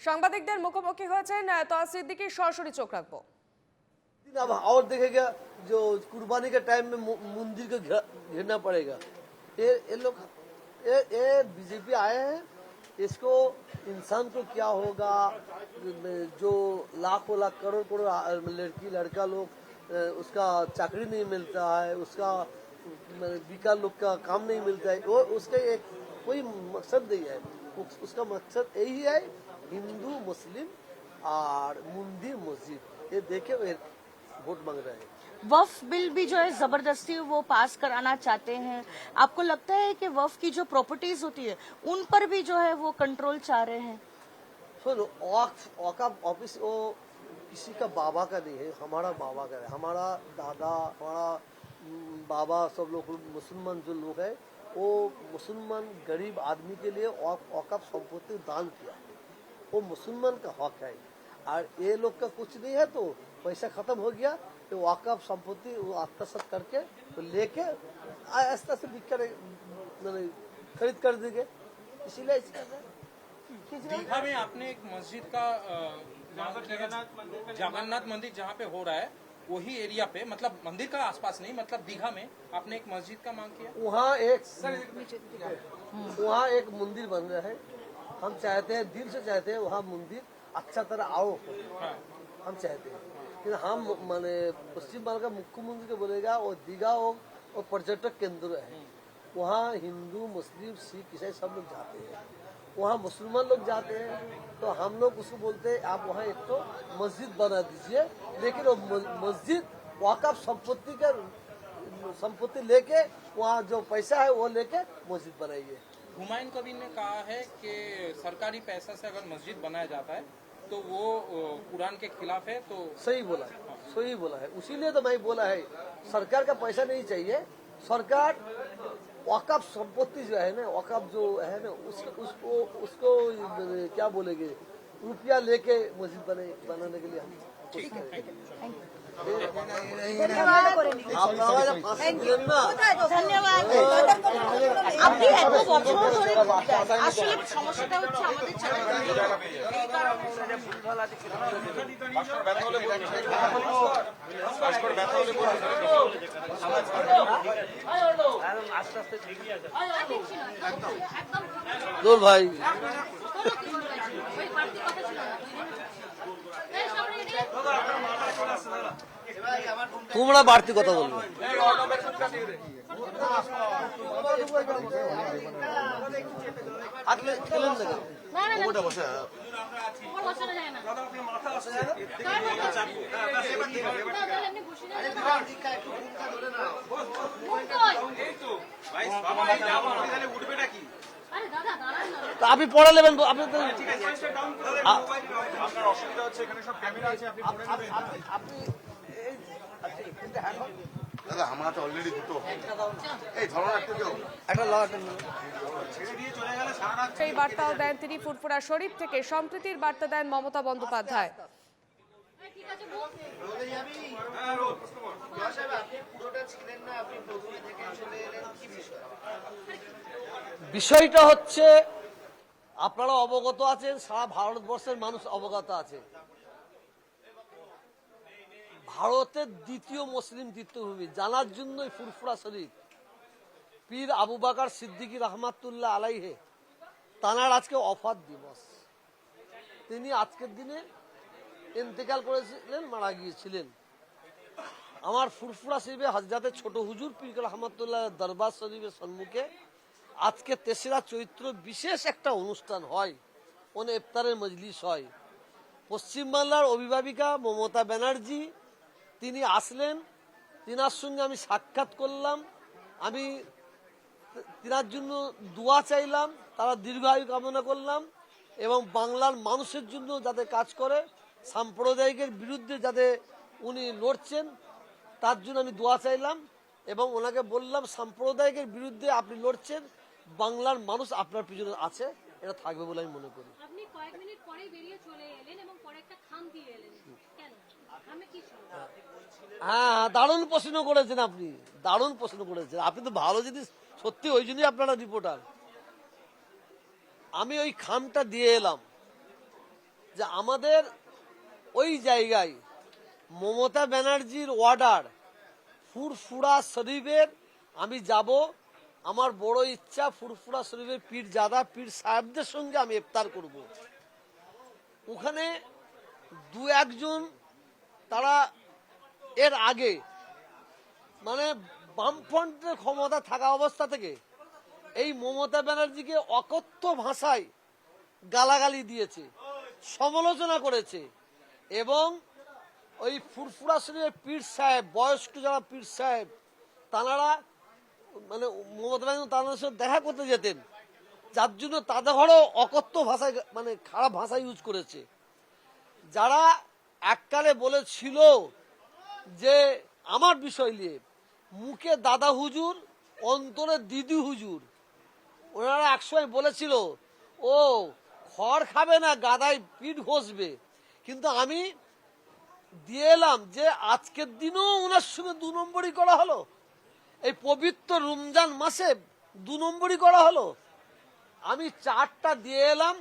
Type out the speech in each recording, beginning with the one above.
সাংবাদিকদের মুখোমুখি হয়েছেন তহা সিদ্দিকী, সরাসরি চোখ রাখবো। अब और देखेगा जो कुर्बानी के टाइम में मंदिर को घेरना पड़ेगा। ये लोग ये बीजेपी आए हैं, इसको इंसान को क्या होगा, जो लाखों लाख करोड़ करोड़ लड़की लड़का लोग उसका चाकरी नहीं मिलता है, उसका बेकार लोग का काम नहीं मिलता है, वो उसका एक कोई मकसद नहीं है। उसका मकसद यही है हिंदू मुस्लिम और मंदिर मस्जिद ये देखे वोट मांग रहे हैं। वक्फ बिल भी जो है जबरदस्ती वो पास कराना चाहते हैं। आपको लगता है कि वक्फ की जो प्रॉपर्टीज होती है उन पर भी जो है वो कंट्रोल चाह रहे हैं? सुनो, वक्फ ऑफिस वो किसी का बाबा का नहीं है, हमारा बाबा का है। हमारा दादा, हमारा बाबा, सब लोग मुसलमान जो लोग है वो मुसलमान गरीब आदमी के लिए वक्फ संपत्ति दान किया, वो मुसलमान का हक है। और ये लोग का कुछ नहीं है तो पैसा खत्म हो गया तो वक्फ संपत्ति वो आत्मसात करके तो लेके आस्ते से बिक कर खरीद कर देंगे, इसीलिए दीघा में आपने एक मस्जिद का जगन्नाथ मंदिर जहाँ पे हो रहा है वही एरिया पे, मतलब मंदिर का आसपास नहीं, मतलब दीघा में आपने एक मस्जिद का मांग किया। वहाँ एक मंदिर बन रहा है। हम चाहते हैं, दिल से चाहते हैं वहाँ मंदिर अच्छा तरह आओ, हम चाहते हैं। लेकिन हम माने पश्चिम बंगाल का मुख्यमंत्री को बोलेगा वो दीघा और पर्यटक केंद्र है, वहाँ हिंदू मुस्लिम सिख ईसाई सब लोग जाते हैं, वहाँ मुसलमान लोग जाते हैं। तो हम लोग उसको बोलते हैं आप वहाँ एक तो मस्जिद बना दीजिए, लेकिन वो मस्जिद वक्फ संपत्ति लेके वहाँ जो पैसा है वो लेके मस्जिद बनाइए। हुमायूं कबीर ने कहा है कि सरकारी पैसा से अगर मस्जिद बनाया जाता है तो वो कुरान के खिलाफ है। तो सही बोला है, सही बोला है। उसीलिए तो मैं बोला है सरकार का पैसा नहीं चाहिए, सरकार वक्फ संपत्ति जो है ना, वक्फ जो है ना उसको क्या बोलेंगे, रुपया लेके मस्जिद बनाने के लिए हम कोशिश करेंगे। ধন্যবাদ। আপনি এত বছর ধরে আসলে সমস্যাটা হচ্ছে আমাদের দোল ভাই তোমরা বাড়তি কথা বলবে। আপনি পড়া নেবেন, আপনি দাদা আমার তো অলরেডি দুটো এই ধরো একটা দিও সেই বার্তাও দেন তিনি। ফুরফুরা শরীফ থেকে সম্প্রীতির বার্তা দেন মমতা বন্দ্যোপাধ্যায়। বিষয়টা হচ্ছে আপনারা অবগত আছেন, সারা ভারতবর্ষের মানুষ অবগত আছে, ভারতের দ্বিতীয় মুসলিম তীর্থভূমি জানার জন্যই ফুরফুরা শরীফ পীর আবু বকর সিদ্দিকী রহমাতুল্লাহ আলাইহে তানার আজকে ওফাত দিবস। তিনি আজকের দিনে ইন্তেকাল করেছিলেন, মারা গিয়েছিলেন। আমার ফুরফুরা শরীফে হযরতে ছোট হুজুর পীর রহমাতুল্লাহ দরবার শরীফের সম্মুখে আজকে ৩রা চৈত্র বিশেষ একটা অনুষ্ঠান হয়, ওনে ইফতারের মজলিস হয়। পশ্চিমবাংলার অভিভাবিকা মমতা ব্যানার্জি তিনি আসলেন, তিনার সঙ্গে আমি সাক্ষাৎ করলাম, আমি তিনার জন্য দোয়া চাইলাম, তারা দীর্ঘায়ু কামনা করলাম এবং বাংলার মানুষের জন্য যাতে কাজ করে, সাম্প্রদায়িকের বিরুদ্ধে যাতে উনি লড়ছেন তার জন্য আমি দোয়া চাইলাম এবং ওনাকে বললাম সাম্প্রদায়িকের বিরুদ্ধে আপনি লড়ছেন, বাংলার মানুষ আপনার পিছনে আছে, এটা থাকবে বলে আমি মনে করি। আপনি কয়েক মিনিট পরেই বেরিয়ে চলে এলেন এবং পরে একটা খাম দিয়ে এলেন, কেন? আমি কি হ্যাঁ, দারুণ প্রশ্ন করেছেন আপনি, দারুণ প্রশ্ন করেছেন আপনি, তো ভালো জিনিস সত্যি, ওই জন্যই আপনারা রিপোর্টার। আমি ওই খামটা দিয়ে এলাম যে আমাদের ওই জায়গায় মমতা ব্যানার্জির অর্ডার ফুরফুরা শরীফের আমি যাব। আমার বড় ইচ্ছা ফুরফুরা শরীফের পীর জাদা পীর সাহেবদের সঙ্গে আমি ইফতার করব। ওখানে দু একজন তারা এর আগে মানে বামফ্রন্টের ক্ষমতা থাকা অবস্থা থেকে এই মমতা ব্যানার্জিকে অকথ্য ভাষায় গালাগালি দিয়েছে, সমালোচনা করেছে এবং ওই ফুরফুরা শরীফের পীর সাহেব বয়স্ক যারা পীর সাহেব তারা মানে মমতা ব্যানার্জি তাদের সাথে দেখা করতে যেতেন, যার জন্য তাদের ঘরেও অকথ্য ভাষায় মানে খারাপ ভাষা ইউজ করেছে। যারা এককালে বলেছিল যে আমার বিষয় নিয়ে মুখে দাদা হুজুর অন্তরে দিদি হুজুর, ওনারা একসময় বলেছিল ও খড় খাবে না গাদায় পিঠ ঘষবে, কিন্তু আমি দিয়ে এলাম যে আজকের দিনও ওনার সঙ্গে 2 নম্বরই করা হলো। এই পবিত্র রমজান মাসে 2 নম্বরই করা হলো। আমি চারটা দিয়ে এলাম,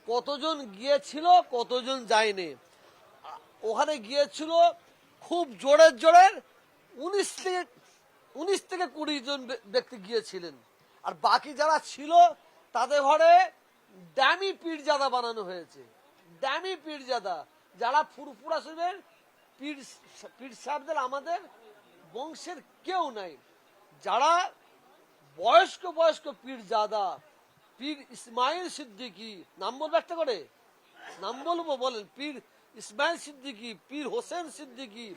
কতজন গিয়েছিল কতজন যায়নি। ওখানে গিয়েছিল খুব জোরের 19 থেকে 20 জন ব্যক্তি গিয়েছিলেন, আর বাকি যারা ছিল তাদের ঘরে ড্যামি পীরজাদা বানানো হয়েছে। ড্যামি পীরজাদা যারা ফুরফুরা শরীফের পীর সাহেবদের আমাদের বংশের কেউ নাই। যারা বয়স্ক পীরজাদা পীর ইসমাইল সিদ্দিকী, নাম বলবো একটা করে, নাম বলবো বলেন, পীর ইসমাইল সিদ্দিকী, পীর হোসেন সিদ্দিকী,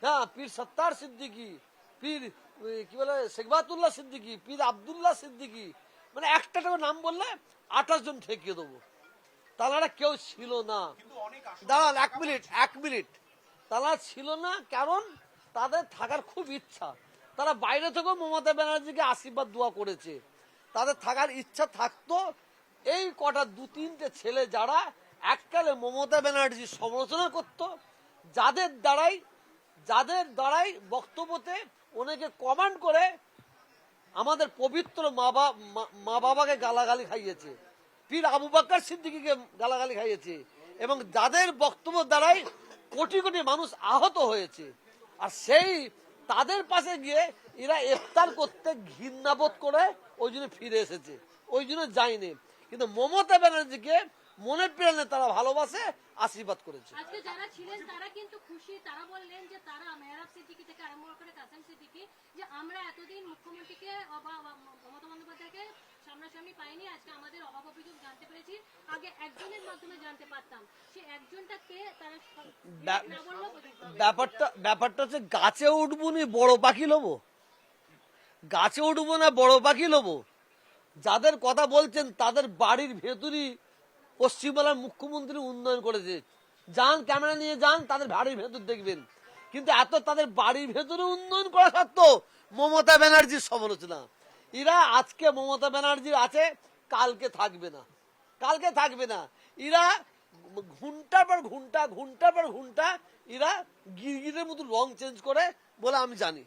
হ্যাঁ পীর সত্তার সিদ্দিকী, পীর কি বলে শেখবাতুল্লাহ সিদ্দিকী, পীর আব্দুল্লাহ সিদ্দিকী, মানে একটা নাম বললে 28 জন ঠেকিয়ে দেবো। তারা কেউ ছিল না। দাঁড়ান এক মিনিট তারা ছিল না, কারণ তাদের থাকার খুব ইচ্ছা। তারা বাইরে থেকেও মমতা ব্যানার্জিকে আশীর্বাদ দোয়া করেছে, তাদের থাকার ইচ্ছা থাকতো। এই কটা 2-3টে ছেলে যারা এককালে মমতা ব্যানার্জির সমালোচনা করত, যাদের দ্বারাই বক্তব্যতে অনেকে কমেন্ট করে আমাদের পবিত্র মা বাবাকে গালাগালি খাইয়েছে, পীর আবু বকর সিদ্দিকীকে গালাগালি খাইয়েছে, এবং যাদের বক্তব্য দ্বারাই কোটি কোটি মানুষ আহত হয়েছে। আর সেই তাদের পাশে গিয়ে এরা ইফতার করতে ঘৃণাবোধ করে ওই জন্য ফিরে এসেছে, ওই জন্য যায়নি। কিন্তু মমতা ব্যানার্জিকে মনে প্রাণে তারা ভালোবাসে, আশীর্বাদ করেছে। আজকে যারা ছিলেন তারা কিন্তু খুশি। তারা বললেন যে তারা মেহরাব সিদ্দিকী থেকে আরম্ভ করে কাসেম সিদ্দিকী, যে আমরা এতদিন মুখ্যমন্ত্রীকে মমতা বন্দ্যোপাধ্যায়কে সামনাসামনি পাইনি, আজকে আমাদের অভাব অভিযোগ জানতে পেরেছি, আগে একজনের মাধ্যমে জানতে পারতাম, সে একজনটা কে তারা না বললেও ব্যাপারটা হচ্ছে গাছে উঠবো নি বড় পাখি লোবো, গাছে উঠবো না বড় পাখি লোবো। যাদের কথা বলছেন তাদের বাড়ির ভেতরই পশ্চিমবাংলার মুখ্যমন্ত্রী উন্নয়ন করেছে। যান ক্যামেরা নিয়ে যান, তাদের বাড়ির ভেতর দেখবেন। কিন্তু এত তাদের বাড়ির ভেতরে উন্নয়ন করা সত্ত্বেও মমতা ব্যানার্জির সমালোচনা। এরা আজকে মমতা ব্যানার্জির আছে, কালকে থাকবে না। এরা ঘন্টার পর ঘন্টা এরা গিরগিরের মতো রং চেঞ্জ করে বলে আমি জানি।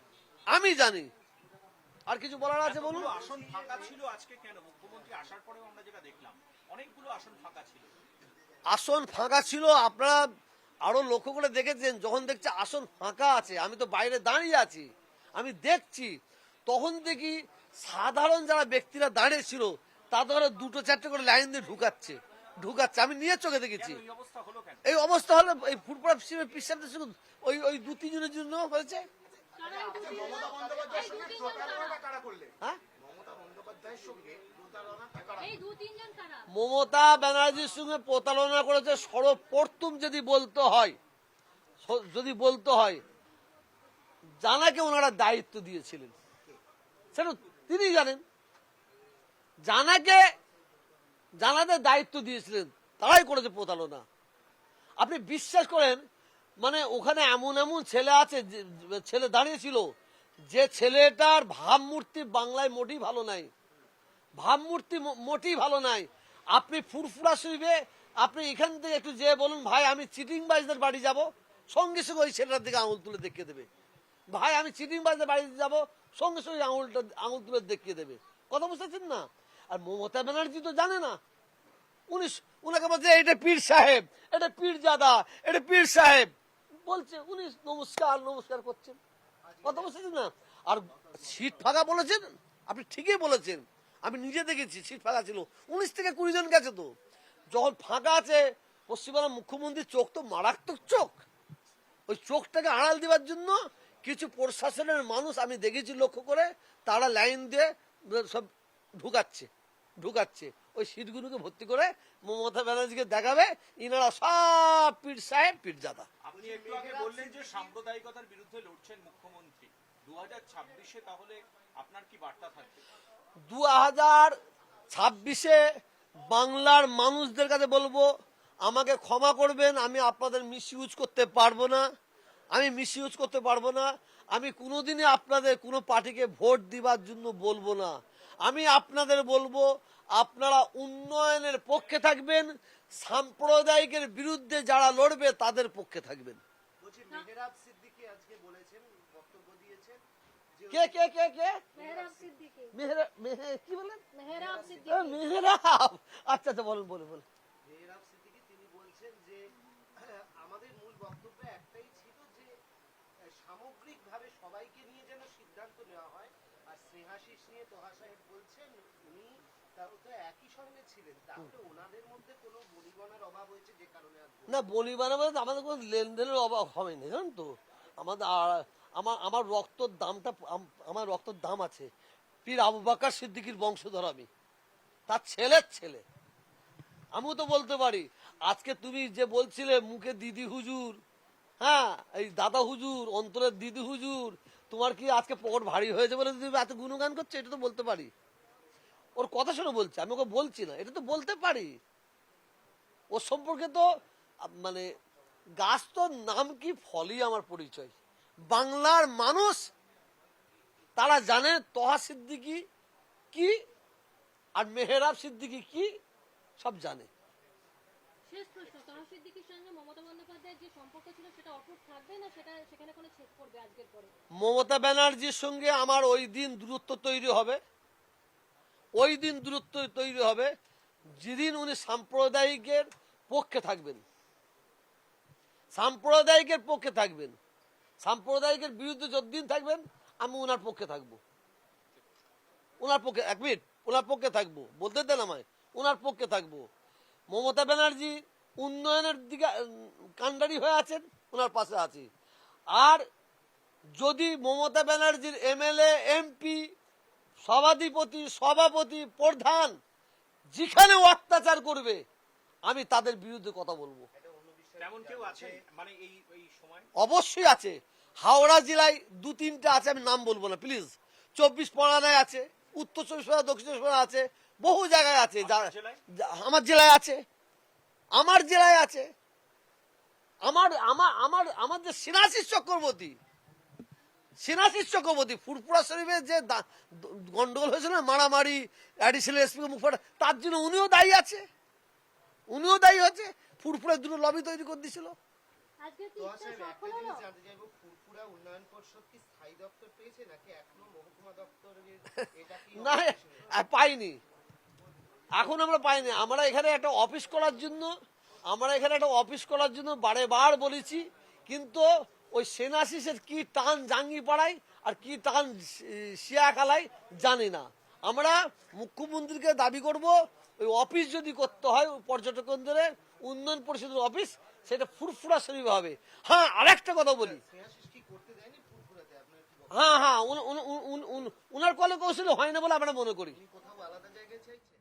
আর কিছু বলার আছে বলুন। আসন ফাঁকা ছিল আজকে কেন? মুখ্যমন্ত্রী আসার পরেও আমরা যেটা দেখলাম অনেকগুলো আসন ফাঁকা ছিল। আপনারা আরো লক্ষ্য করে দেখেছেন, যখন দেখছে আসন ফাঁকা আছে, আমি তো বাইরে দাঁড়িয়ে আছি, আমি দেখছি, তখন দেখি সাধারণ যারা ব্যক্তিরা দাঁড়িয়ে ছিল তাদের 2-4টে করে লাইন দিয়ে ঢুকাচ্ছে। আমি নিয়ে চোখে দেখেছি। এই অবস্থা হলো এই ফুরফুরা পিসাবদের সঙ্গে ওই 2-3 জনের জন্য হয়েছে। মমতা ব্যানার্জির সঙ্গে প্রতারণা করেছে সর্বপ্রথম যদি বলতে হয় জানাকে ওনারা দায়িত্ব দিয়েছিলেন, সেটা তিনি জানেন। জানাদের দায়িত্ব দিয়েছিলেন, তারাই করেছে প্রতারণা। আপনি বিশ্বাস করেন, মানে ওখানে এমন ছেলে আছে, ছেলে দাঁড়িয়েছিল, যে ছেলেটার ভাবমূর্তি বাংলায় মোটেই ভালো নাই। আপনি ফুরফুরা শরীফে আপনি এখান থেকে একটু যে বলুন, ভাই আমি চিটিংবাজদের বাড়ি যাব, সঙ্গে সঙ্গে ওই ছেলেটার দিকে আঙুল তুলে দেখিয়ে দেবে। ভাই আমি চিটিংবাজদের বাড়িতে যাব, সঙ্গে সঙ্গে আঙুল তুলে দেখিয়ে দেবে। কথা বুঝতেছেন না? আর মমতা ব্যানার্জি তো জানে না, উনাকে বলছে এটা পীর সাহেব, এটা পীর জাদা, এটা পীর সাহেব বলছে, উনি নমস্কার নমস্কার করছেন, কথা বলছেন না। আর সিট ফাঁকা বলেছেন, আপনি ঠিকই বলেছেন, আমি নিজে দেখেছি সিট ফাঁকা ছিল, 19 থেকে 20 জন গেছে। তো যখন ফাঁকা আছে, পশ্চিমবাংলার মুখ্যমন্ত্রীর চোখ তো মারাত্মক চোখ, ওই চোখটাকে আড়াল দেওয়ার জন্য কিছু প্রশাসনের মানুষ আমি দেখেছি লক্ষ্য করে, তারা লাইন দিয়ে সব ঢুকাচ্ছে ওই সিটগুলোকে ভর্তি করে মমতা ব্যানার্জিকে দেখাবে ইনারা সব পীর সাহেব পীর জাদা। আপনি একটু আগে বললেন যে সাম্প্রদায়িকতার বিরুদ্ধে লড়ছেন মুখ্যমন্ত্রী, 2026-এ তাহলে আপনার কি বার্তা থাকবে? 2026-এ বাংলার মানুষদের কাছে বলবো, আমাকে ক্ষমা করবেন, আমি আপনাদের মিসইউজ করতে পারবো না, আমি কোনোদিনই আপনাদের কোনো পার্টিকে ভোট দিবার জন্য বলবো না। আমি আপনাদের বলবো, আপনারা উন্নয়নের পক্ষে থাকবেন, সাম্প্রদায়িকের বিরুদ্ধে যারা লড়বে তাদের পক্ষে থাকবেন। মেহরাব সিদ্দিকী আজকে বলেছেন, বক্তব্য দিয়েছেন, কে কে কে কে মেহরাব সিদ্দিকী কি বলেন? মেহরাব সিদ্দিকী মেহরাব, আচ্ছা আচ্ছা, বলেন। মেহরাব সিদ্দিকী তিনি বলছেন যে আমাদের মূল বক্তব্য একটাই ছিল যে সামগ্রিকভাবে সবাইকে নিয়ে যেন সিদ্ধান্ত নেওয়া হয়। আর স্নেহাশিস নিয়ে তোহা সাহেব বলছেন উনি তাও তো একই সঙ্গে ছিলেন, তাহলে ওনাদের মধ্যে কোনো বলিবনার অভাব হয়েছে যে কারণে না, বলিবানা মানে আমাদের কোনো লেনদেনের অভাব হয়নি, জানেন তো। আমাদের আমার রক্তর দামটা, আমার রক্তর দাম আছে, পীর আবু বকর সিদ্দিকীর বংশধর আমি, তার ছেলের ছেলে। আমিও তো বলতে পারি, আজকে তুমি যে বলছিলে মুখে দিদি হুজুর, হ্যাঁ এই দাদা হুজুর, অন্তরের দিদি হুজুর, তোমার কি আজকে পকেট ভারী হয়েছে বলে তুমি এত গুণগান করছো, এটা তো বলতে পারি। ওর কথা শুনে বলছে, আমি ওকে বলছি না, এটা তো বলতে পারি। ওর সম্পর্কে তো মানে গাছ তো নাম কি ফলই আমার পরিচয়। বাংলার মানুষ তারা জানে তোহা সিদ্দিকী কি আর মেহরাব সিদ্দিকী কি, সব জানে। শেষ প্রশ্ন, তোহা সিদ্দিকীর সঙ্গে মমতা বন্দ্যোপাধ্যায়ের যে সম্পর্ক ছিল সেটা অটুট থাকবে না সেখানে কোনো ছেদ পড়বে আজকের পরে? মমতা ব্যানার্জির সঙ্গে আমার ওই দিন দূরত্ব তৈরি হবে, যেদিন উনি সাম্প্রদায়িকের পক্ষে থাকবেন, সাম্প্রদায়িকের বিরুদ্ধে যতদিন থাকবেন আমি ওনার পক্ষে থাকবো, ওনার পক্ষে থাকবো, বলতে দেন আমায়, ওনার পক্ষে থাকবো। মমতা ব্যানার্জি উন্নয়নের দিকে কান্ডারি হয়ে আছেন, ওনার পাশে আছি। আর যদি মমতা ব্যানার্জির এমএলএ এমপি সভাপতি প্রধান যেখানে অত্যাচার করবে আমি তাদের বিরুদ্ধে কথা বলবো। তেমন কেউ আছে মানে এই সময়? অবশ্যই আছে, হাওড়া জেলায় 2-3টা আছে, আমি নাম বলবো না প্লিজ। 24 পরগনায় আছে, উত্তর 24 পরগনা, দক্ষিণ 24 পরগনা আছে, বহু জায়গায় আছে। আমার জেলায় আছে, আমার যে সিনাশিস চক্রবর্তী ফুরফুরা শরীফের যে গন্ডগোল হয়েছিল না, মারামারি, অ্যাডিশনাল এসপি মুখ ফাটা, তার জন্য উনিও দায়ী হচ্ছে, ফুরফুরা দুটো লবি তৈরি করে দিয়েছিল। আজকে কি তোহা ইচ্ছা সাহেব একটা সফল হলো? জিনিস জানতে চাইবো, ফুরফুরা উন্নয়ন পর্ষদ কি স্থায়ী দপ্তর পেয়েছে নাকি এখনো মহকুমা দপ্তরের এটা কি না, পাইনি, এখন আমরা পাইনি। আমরা এখানে একটা অফিস করার জন্য বারেবার বলেছি, কিন্তু ওই সেনাশিসের কি টান জাঙ্গি পাড়ায় আর কি টান শিয়াখালায় জানি না। আমরা মুখ্যমন্ত্রীকে দাবি করব, ওই অফিস যদি করতে হয় পর্যটক কেন্দ্রের উন্নয়ন পরিষদের অফিস, সেটা ফুরফুরা শরীফ হবে। হ্যাঁ, আরেকটা কথা বলি, স্নেহাশিস কি করতে দেয়নি ফুরফুরাতে? আপনার কি হ্যাঁ, উনার কলে কৌশলে হয় না বলে আমরা মনে করি। কোথাও আলাদা জায়গায় চাইছে?